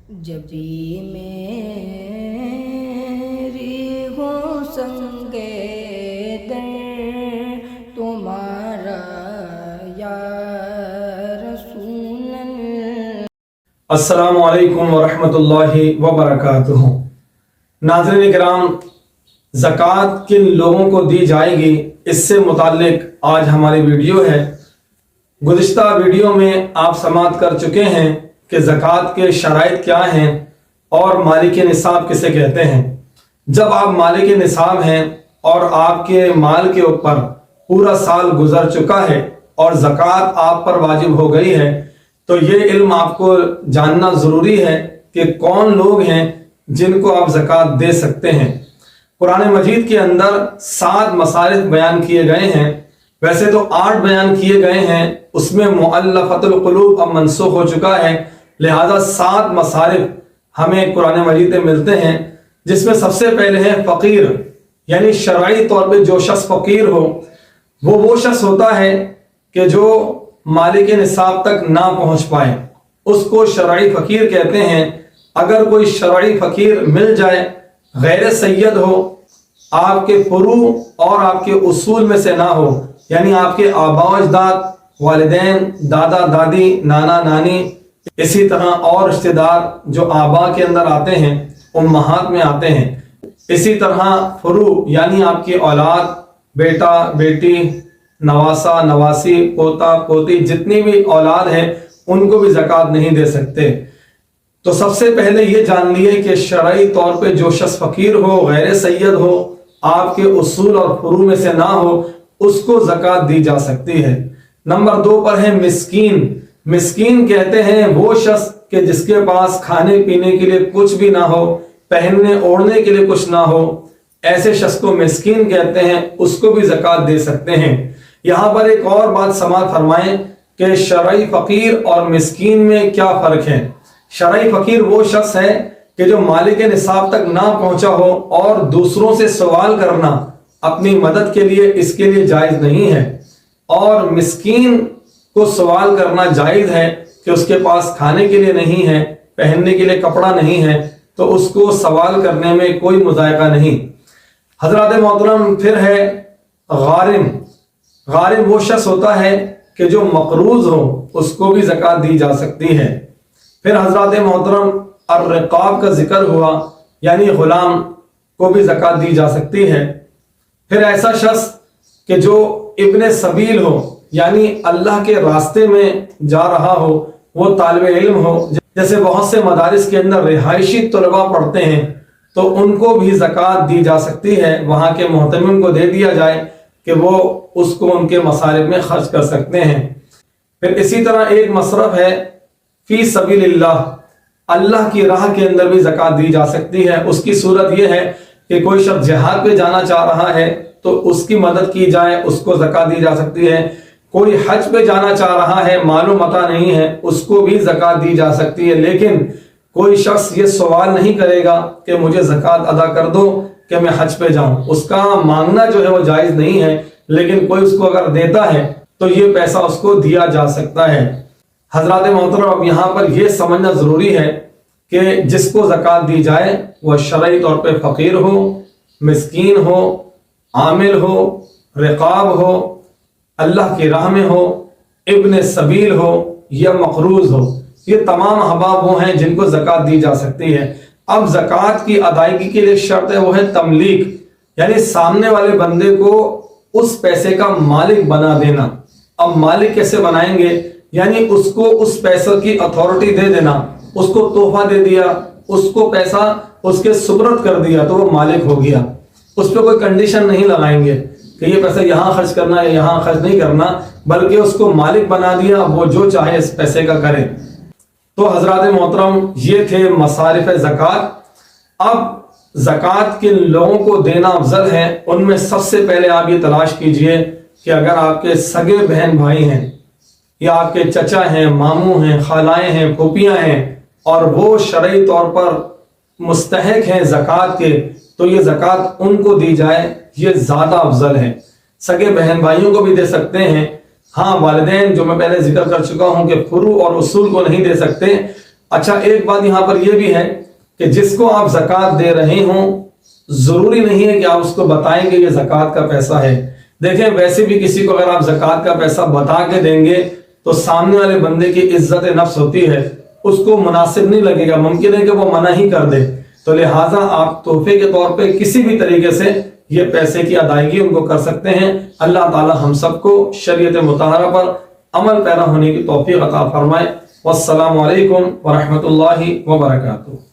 جب بھی میری ہو سنگے در تمہارا یا رسول اللہ۔ السلام علیکم ورحمۃ اللہ وبرکاتہ۔ ناظرین کرام، زکوٰۃ کن لوگوں کو دی جائے گی، اس سے متعلق آج ہماری ویڈیو ہے۔ گزشتہ ویڈیو میں آپ سماعت کر چکے ہیں کہ زکوٰۃ کے شرائط کیا ہیں اور مالک نصاب کسے کہتے ہیں۔ جب آپ مالک نصاب ہیں اور آپ کے مال کے اوپر پورا سال گزر چکا ہے اور زکوٰۃ آپ پر واجب ہو گئی ہے، تو یہ علم آپ کو جاننا ضروری ہے کہ کون لوگ ہیں جن کو آپ زکوٰۃ دے سکتے ہیں۔ قرآن مجید کے اندر 7 مصارف بیان کیے گئے ہیں، ویسے تو 8 بیان کیے گئے ہیں، اس میں مؤلفۃ القلوب اب منسوخ ہو چکا ہے، لہذا 7 مصارف ہمیں قرآن مجید میں ملتے ہیں، جس میں سب سے پہلے ہے فقیر، یعنی شرعی طور پہ جو شخص فقیر ہو وہ شخص ہوتا ہے کہ جو مالک نصاب تک نہ پہنچ پائے، اس کو شرعی فقیر کہتے ہیں۔ اگر کوئی شرعی فقیر مل جائے، غیر سید ہو، آپ کے فروع اور آپ کے اصول میں سے نہ ہو، یعنی آپ کے آباء و اجداد، والدین، دادا دادی، نانا نانی، اسی طرح اور رشتہ دار جو آباء کے اندر آتے ہیں، امہات میں آتے ہیں، اسی طرح فروع یعنی آپ کی اولاد، بیٹا بیٹی، نواسا نواسی، پوتا پوتی، جتنی بھی اولاد ہیں ان کو بھی زکوٰۃ نہیں دے سکتے۔ تو سب سے پہلے یہ جان لیے کہ شرعی طور پہ جو شخص فقیر ہو، غیر سید ہو، آپ کے اصول اور فروع میں سے نہ ہو، اس کو زکوٰۃ دی جا سکتی ہے۔ نمبر 2 پر ہے مسکین۔ مسکین کہتے ہیں وہ شخص کہ جس کے پاس کھانے پینے کے لیے کچھ بھی نہ ہو، پہننے اوڑھنے کے لیے کچھ نہ ہو، ایسے شخص کو مسکین کہتے ہیں، اس کو بھی زکوٰۃ دے سکتے ہیں۔ یہاں پر ایک اور بات سماعت فرمائیں کہ شرعی فقیر اور مسکین میں کیا فرق ہے۔ شرعی فقیر وہ شخص ہے کہ جو مالک نصاب تک نہ پہنچا ہو اور دوسروں سے سوال کرنا اپنی مدد کے لیے اس کے لیے جائز نہیں ہے، اور مسکین کو سوال کرنا جائز ہے کہ اس کے پاس کھانے کے لیے نہیں ہے، پہننے کے لیے کپڑا نہیں ہے، تو اس کو سوال کرنے میں کوئی مذائقہ نہیں۔ حضرات محترم، پھر ہے غارم۔ غارم وہ شخص ہوتا ہے کہ جو مقروض ہو، اس کو بھی زکوٰۃ دی جا سکتی ہے۔ پھر حضرات محترم الرقاب کا ذکر ہوا، یعنی غلام کو بھی زکوٰۃ دی جا سکتی ہے۔ پھر ایسا شخص کہ جو ابن سبیل ہو، یعنی اللہ کے راستے میں جا رہا ہو، وہ طالب علم ہو، جیسے بہت سے مدارس کے اندر رہائشی طلباء پڑھتے ہیں، تو ان کو بھی زکوٰۃ دی جا سکتی ہے، وہاں کے محتمم کو دے دیا جائے کہ وہ اس کو ان کے مصارف میں خرچ کر سکتے ہیں۔ پھر اسی طرح ایک مصرف ہے فی سبیل اللہ، اللہ کی راہ کے اندر بھی زکوٰۃ دی جا سکتی ہے۔ اس کی صورت یہ ہے کہ کوئی شخص جہاد پہ جانا چاہ رہا ہے تو اس کی مدد کی جائے، اس کو زکوٰۃ دی جا سکتی ہے۔ کوئی حج پہ جانا چاہ رہا ہے، مال و متاع نہیں ہے، اس کو بھی زکوٰۃ دی جا سکتی ہے، لیکن کوئی شخص یہ سوال نہیں کرے گا کہ مجھے زکوٰۃ ادا کر دو کہ میں حج پہ جاؤں۔ اس کا مانگنا جو ہے وہ جائز نہیں ہے، لیکن کوئی اس کو اگر دیتا ہے تو یہ پیسہ اس کو دیا جا سکتا ہے۔ حضرات محترم، اب یہاں پر یہ سمجھنا ضروری ہے کہ جس کو زکوٰۃ دی جائے وہ شرعی طور پہ فقیر ہو، مسکین ہو، عامل ہو، رقاب ہو، اللہ کی راہ میں ہو، ابن سبیل ہو یا مقروض ہو، یہ تمام احباب وہ ہیں جن کو زکوٰۃ دی جا سکتی ہے۔ اب زکوٰۃ کی ادائیگی کے لیے شرط ہے، وہ ہے تملیک، یعنی سامنے والے بندے کو اس پیسے کا مالک بنا دینا۔ اب مالک کیسے بنائیں گے؟ یعنی اس کو اس پیسے کی اتھارٹی دے دینا، اس کو تحفہ دے دیا، اس کو پیسہ اس کے سپرد کر دیا تو وہ مالک ہو گیا۔ اس پہ کوئی کنڈیشن نہیں لگائیں گے کہ یہ پیسہ یہاں خرچ کرنا ہے، یہاں خرچ نہیں کرنا، بلکہ اس کو مالک بنا دیا، وہ جو چاہے اس پیسے کا کرے۔ تو حضرات محترم، یہ تھے مصارف زکوٰۃ۔ اب زکوٰۃ کن لوگوں کو دینا افضل ہے، ان میں سب سے پہلے آپ یہ تلاش کیجئے کہ اگر آپ کے سگے بہن بھائی ہیں، یا آپ کے چچا ہیں، ماموں ہیں، خالائیں ہیں، پھوپھیاں ہیں، اور وہ شرعی طور پر مستحق ہیں زکوٰۃ کے، تو یہ زکوٰۃ ان کو دی جائے، یہ زیادہ افضل ہے۔ سگے بہن بھائیوں کو بھی دے سکتے ہیں، ہاں والدین جو میں پہلے ذکر کر چکا ہوں کہ فروع اور اصول کو نہیں دے سکتے، اچھا ایک بات یہاں پر یہ بھی ہے کہ جس کو آپ زکوٰۃ دے رہے ہوں ضروری نہیں ہے کہ آپ اس کو بتائیں گے یہ زکوٰۃ کا پیسہ ہے۔ دیکھیں ویسے بھی کسی کو اگر آپ زکوٰۃ کا پیسہ بتا کے دیں گے تو سامنے والے بندے کی عزت نفس ہوتی ہے، اس کو مناسب نہیں لگے گا، ممکن ہے کہ وہ منع ہی کر دے۔ تو لہٰذا آپ تحفے کے طور پہ کسی بھی طریقے سے یہ پیسے کی ادائیگی ان کو کر سکتے ہیں۔ اللہ تعالی ہم سب کو شریعت مطہرہ پر عمل پیرا ہونے کی توفیق عطا فرمائے۔ والسلام علیکم ورحمۃ اللہ وبرکاتہ۔